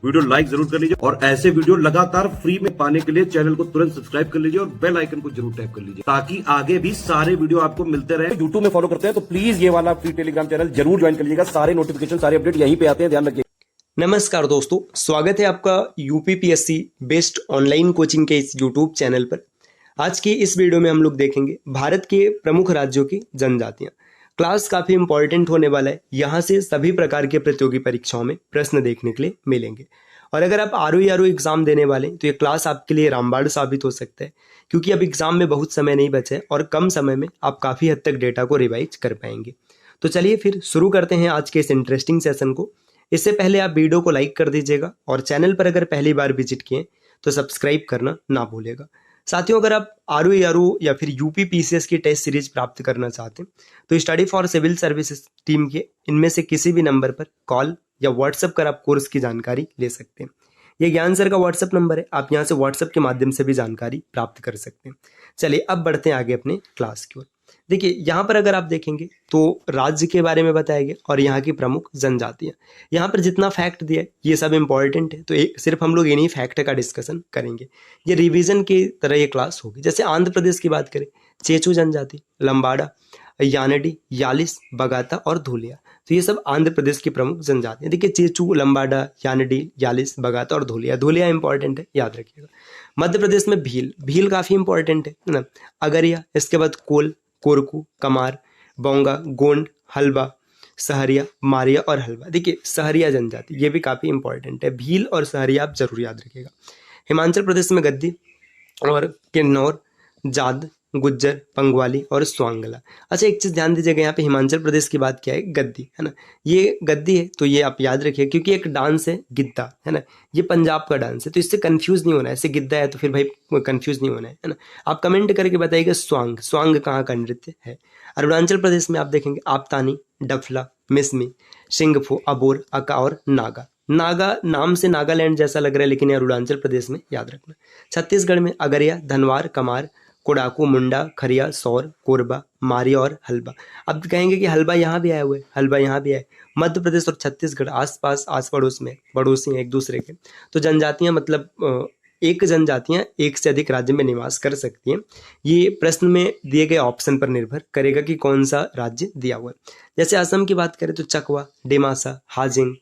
Video like जरूर कर लीजिए और ऐसे वीडियो लगातार फ्री में पाने के लिए चैनल को तुरंत सब्सक्राइब कर लीजिए और बेल आइकन को जरूर टैप कर लीजिए ताकि आगे भी सारे वीडियो आपको मिलते रहे। यूट्यूब में फॉलो करते हैं तो प्लीज ये वाला फ्री टेलीग्राम चैनल जरूर ज्वाइन कर लीजिएगा। सारे नोटिफिकेशन सारे अपडेट यहीं पे आते हैं, ध्यान रखिए। नमस्कार दोस्तों, स्वागत है आपका यूपीपीएससी बेस्ट ऑनलाइन कोचिंग के इस यूट्यूब चैनल पर। आज की इस वीडियो में हम लोग देखेंगे भारत के प्रमुख राज्यों की जनजातियां। क्लास काफी इंपॉर्टेंट होने वाला है, यहाँ से सभी प्रकार के प्रतियोगी परीक्षाओं में प्रश्न देखने के लिए मिलेंगे। और अगर आप आरओ एग्जाम देने वाले हैं तो ये क्लास आपके लिए रामबाण साबित हो सकता है, क्योंकि अब एग्जाम में बहुत समय नहीं बचा है और कम समय में आप काफी हद तक डेटा को रिवाइज कर पाएंगे। तो चलिए फिर शुरू करते हैं आज के इस इंटरेस्टिंग सेशन को। इससे पहले आप वीडियो को लाइक कर दीजिएगा और चैनल पर अगर पहली बार विजिट किए तो सब्सक्राइब करना ना भूलिएगा। साथियों, अगर आप आरओ या फिर यूपी पीसीएस की टेस्ट सीरीज प्राप्त करना चाहते हैं तो study for civil services team के इनमें से किसी भी नंबर पर कॉल या व्हाट्सएप कर आप कोर्स की जानकारी ले सकते हैं। ये ज्ञान सर का व्हाट्सएप नंबर है, आप यहाँ से व्हाट्सएप के माध्यम से भी जानकारी प्राप्त कर सकते हैं। चलिए अब बढ़ते हैं आगे अपने क्लास की ओर। देखिए यहाँ पर अगर आप देखेंगे तो राज्य के बारे में बताया गया और यहाँ की प्रमुख जनजातियां। यहाँ पर जितना फैक्ट दिया है ये सब इंपॉर्टेंट है, तो सिर्फ हम लोग इन्हीं फैक्ट का डिस्कशन करेंगे। ये रिवीजन की तरह ये क्लास होगी। जैसे आंध्र प्रदेश की बात करें, चेचू जनजाति, लंबाड़ा, यानडी, यालिस, बगाता और धूलिया, तो ये सब आंध्र प्रदेश की प्रमुख जनजातियां। देखिए चेचू, लंबाड़ा, यानडी, यालिस, बगाता और धूलिया। धूलिया इंपॉर्टेंट है, याद रखिएगा। मध्य प्रदेश में भील, भील काफी इंपॉर्टेंट है ना। अगरिया, इसके बाद कोल, कोरकू, कमार, बोंगा, गोंड, हलबा, सहरिया, मारिया और हलवा। देखिए सहरिया जनजाति ये भी काफी इंपॉर्टेंट है। भील और सहरिया आप जरूर याद रखिएगा। हिमाचल प्रदेश में गद्दी और किन्नौर, जाद, गुज्जर, पंगवाली और स्वांगला। अच्छा एक चीज ध्यान दीजिएगा, यहाँ पे हिमाचल प्रदेश की बात क्या है, गद्दी है ना। ये गद्दी है तो ये आप याद रखिए, क्योंकि एक डांस है गिद्दा है ना, ये पंजाब का डांस है, तो इससे कंफ्यूज नहीं होना है। ऐसे गिद्दा है तो फिर भाई कंफ्यूज नहीं होना है ना। आप कमेंट करके बताइएगा स्वांग, स्वांग कहाँ का नृत्य है। अरुणाचल प्रदेश में आप देखेंगे आपतानी, डफला, मिसमी, सिंगफो, अबोर, अका और नागा। नागा नाम से नागालैंड जैसा लग रहा है लेकिन ये अरुणाचल प्रदेश में, याद रखना। छत्तीसगढ़ में अगरिया, धनवार, कमार, कोडाकू, मुंडा, खरिया, सौर, कोरबा, मारिया और हलबा। अब कहेंगे कि हलबा यहाँ भी आया हुआ है, हलबा यहाँ भी है। मध्य प्रदेश और छत्तीसगढ़ आसपास, आस पड़ोस में पड़ोसी हैं एक दूसरे के, तो जनजातियां मतलब एक जनजातियां एक से अधिक राज्य में निवास कर सकती हैं। ये प्रश्न में दिए गए ऑप्शन पर निर्भर करेगा कि कौन सा राज्य दिया हुआ है। जैसे असम की बात करें तो चकवा, डिमासा, हाजिंग,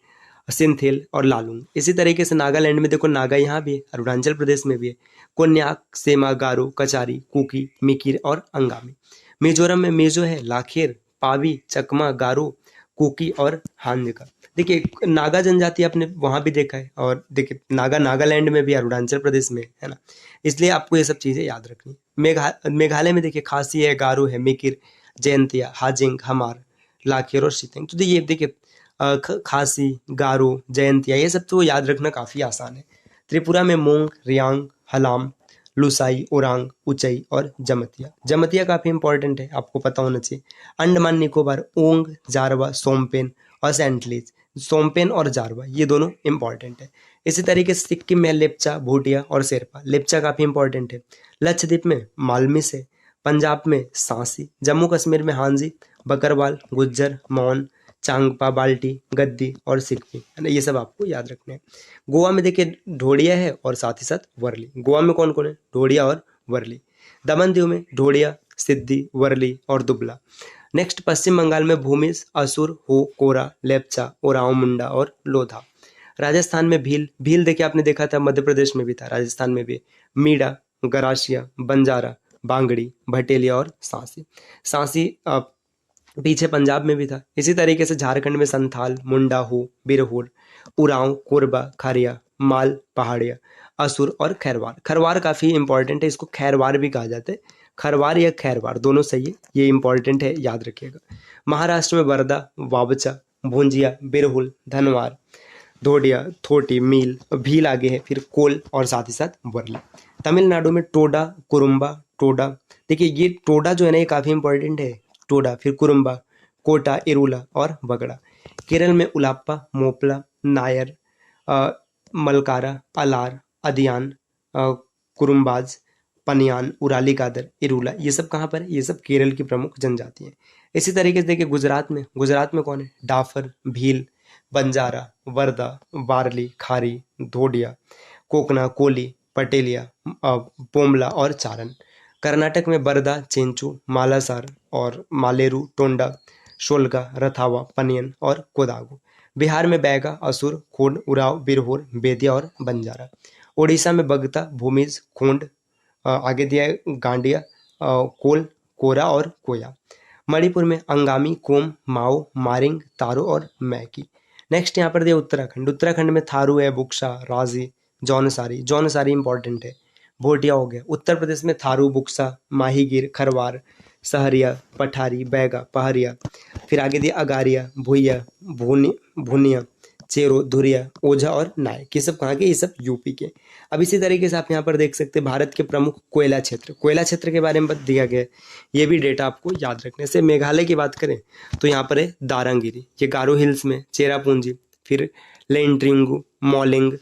सिंथेल और लालुंग। इसी तरीके से नागालैंड में देखो नागा यहाँ भी है, अरुणाचल प्रदेश में भी है। कोन्याक, सेमा, गारो, कचारी, कुकी, मिकिर और अंगामी। मिजोरम में मेजो है, लाखेर, पावी, चकमा, गारो, कुकी और हांजका। देखिए नागा जनजाति आपने वहां भी देखा है, और देखिए नागा नागालैंड में भी, अरुणाचल प्रदेश में है ना, इसलिए आपको ये सब चीजें याद रखनी है। मेघालय में देखिए खासी है, गारो है, मिकिर, जयंतिया, हाजिंग, हमार, लाखेर और शितेंग। तो ये देखिए खासी, गारो, जयंतिया ये सब तो याद रखना काफी आसान है। त्रिपुरा में मोंग, रियांग, हलाम, लुसाई, ओरांग, उचई और जमतिया। जमतिया काफी इंपॉर्टेंट है, आपको पता होना चाहिए। अंडमान निकोबार, ओंग, जारवा, सोमपेन और सेंटलीज। सोमपेन और जारवा ये दोनों इंपॉर्टेंट है। इसी तरीके से सिक्किम में लेप्चा, भूटिया और शेरपा। लेप्चा काफी इंपॉर्टेंट है। लक्षद्वीप में मालमिस है। पंजाब में सांसी। जम्मू कश्मीर में हांजी, बकरवाल, गुज्जर, मौन, चांगपा, बाल्टी, गद्दी और सिक्की है ना, ये सब आपको याद रखने हैं। गोवा में देखिए ढोड़िया है और साथ ही साथ वर्ली। गोवा में कौन कौन है, ढोड़िया और वर्ली। दमन दीव में ढोड़िया, सिद्धि, वर्ली और दुबला। नेक्स्ट पश्चिम बंगाल में भूमिज, असुर, हो, कोरा, लेप्चा, ओराव, मुंडा और लोधा। राजस्थान में भील। भील देखिए आपने देखा था, मध्य प्रदेश में भी था, राजस्थान में भी। मीडा, गरासिया, बंजारा, बांगड़ी, भटेलिया और सांसी। सांसी पीछे पंजाब में भी था। इसी तरीके से झारखंड में संथाल, मुंडा, हो, बिरहोर, उरांव, कोरबा, खारिया, माल, पहाड़िया, असुर और खैरवार। खरवार काफी इंपॉर्टेंट है, इसको खैरवार भी कहा जाता है। खरवार या खैरवार दोनों सही है, ये इंपॉर्टेंट है, याद रखिएगा। महाराष्ट्र में वर्धा, वाबचा, भूंजिया, बिरहुल, धनवार, धोडिया, थोटी, मील, भील आगे है, फिर कोल और साथ ही साथ वर्ली। तमिलनाडु में टोडा, कुरुम्बा, टोडा। देखिए ये टोडा जो है ना ये काफी इंपॉर्टेंट है। टोडा, फिर कुरुम्बा, कोटा, इरुला और बगड़ा। केरल में उलाप्पा, मोपला, नायर, मलकारा, अलार, अदियान, कुरुम्बाज, पनियान, उराली कादर, इरुला, ये सब कहाँ पर है, ये सब केरल की प्रमुख जनजाति हैं। इसी तरीके से देखिए गुजरात में कौन है, डाफर, भील, बंजारा, वर्धा, वारली, खारी, धोडिया, कोकना, कोली, पटेलिया, पोमला और चारण। कर्नाटक में बरदा, चेंचू, मालासार और मालेरू, टोंडा, शोलगा, रथावा, पनियन और कोदागु। बिहार में बैगा, असुर, खोंड, उराव, बिरहोर, बेदिया और बंजारा। उड़ीसा में बगता, भूमिज, खोंड, आगे दिया है गांडिया, कोल, कोरा और कोया। मणिपुर में अंगामी, कोम, माओ, मारिंग, तारो और मैकी। नेक्स्ट यहाँ पर दिया उत्तराखंड। उत्तराखंड में थारू है, बुक्सा, राजी, जौनसारी। जौनसारी इंपॉर्टेंट है, भोटिया हो गया। उत्तर प्रदेश में थारू, बुक्सा, माहीगिर, खरवार, सहरिया, पठारी, बैगा, पहरिया। फिर आगे दिया अगारिया, भुइया, भुनिया, चेरो, धुरिया, ओझा और नायक। ये सब कहाँ के? ये सब यूपी के। अब इसी तरीके से आप यहाँ पर देख सकते हैं भारत के प्रमुख कोयला क्षेत्र। कोयला क्षेत्र के बारे में दिया गया है, ये भी डेटा आपको याद रखने से। मेघालय की बात करें तो यहाँ पर है दारांगिरी, ये गारो हिल्स में, चेरापूंजी, फिर लेंट्रिंगू, मॉलिंग,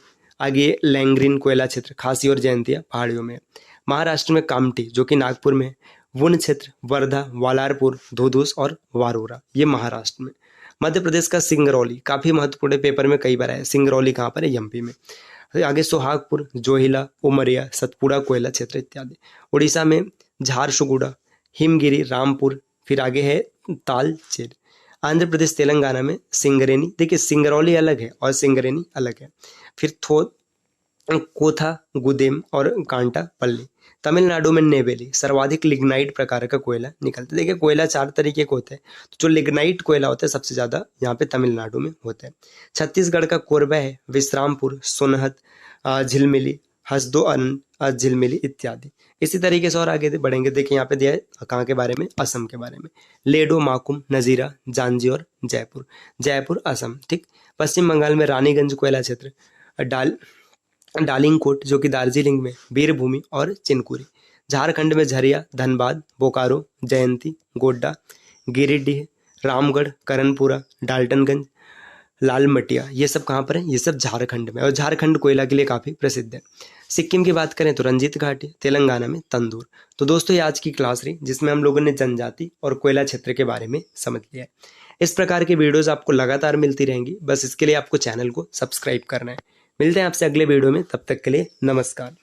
आगे लैंग्रीन कोयला क्षेत्र खासी और जयंतिया पहाड़ियों में। महाराष्ट्र में कामठी जो कि नागपुर में, वन क्षेत्र वर्धा, वालारपुर, धोधूस और वारोरा, ये महाराष्ट्र में। मध्य प्रदेश का सिंगरौली काफी महत्वपूर्ण है, पेपर में कई बार आया। सिंगरौली कहाँ पर है? एमपी में। आगे सोहागपुर, जोहिला, उमरिया, सतपुड़ा कोयला क्षेत्र इत्यादि। उड़ीसा में झारसुगुड़ा, हिमगिरी, रामपुर, फिर आगे है तालचेर। आंध्र प्रदेश तेलंगाना में सिंगरेनी। देखिए सिंगरौली अलग है और सिंगरेनी अलग है। फिर कोथा, गुदेम और कांटा पल्ली। तमिलनाडु में नेवेली, सर्वाधिक लिग्नाइट प्रकार का कोयला निकलता है। देखिए कोयला 4 तरीके के होते हैं, तो जो लिग्नाइट कोयला होता है सबसे ज्यादा यहाँ पे तमिलनाडु में होता है। छत्तीसगढ़ का कोरबा है, विश्रामपुर, सोनहत, झिलमिली, हसदो, झिलमिली इत्यादि। इसी तरीके से और आगे बढ़ेंगे। देखिए यहाँ पे दिया है कहाँ के बारे में? असम के बारे में। लेडो, माकुम, नजीरा, जांजी और जयपुर। जयपुर असम, ठीक। पश्चिम बंगाल में रानीगंज कोयला क्षेत्र, डालिंगकोट जो कि दार्जिलिंग में, वीरभूमि और चिनकुरी। झारखंड में झरिया, धनबाद, बोकारो, जयंती, गोड्डा, गिरिडीह, रामगढ़, करणपुरा, डाल्टनगंज, लालमटिया, ये सब कहाँ पर है? ये सब झारखंड में। और झारखंड कोयला के लिए काफी प्रसिद्ध है। सिक्किम की बात करें तो रंजीत घाटी, तेलंगाना में तंदूर। तो दोस्तों ये आज की क्लास रही जिसमें हम लोगों ने जनजाति और कोयला क्षेत्र के बारे में समझ लिया है। इस प्रकार की वीडियोस आपको लगातार मिलती रहेंगी, बस इसके लिए आपको चैनल को सब्सक्राइब करना है। मिलते हैं आपसे अगले वीडियो में, तब तक के लिए नमस्कार।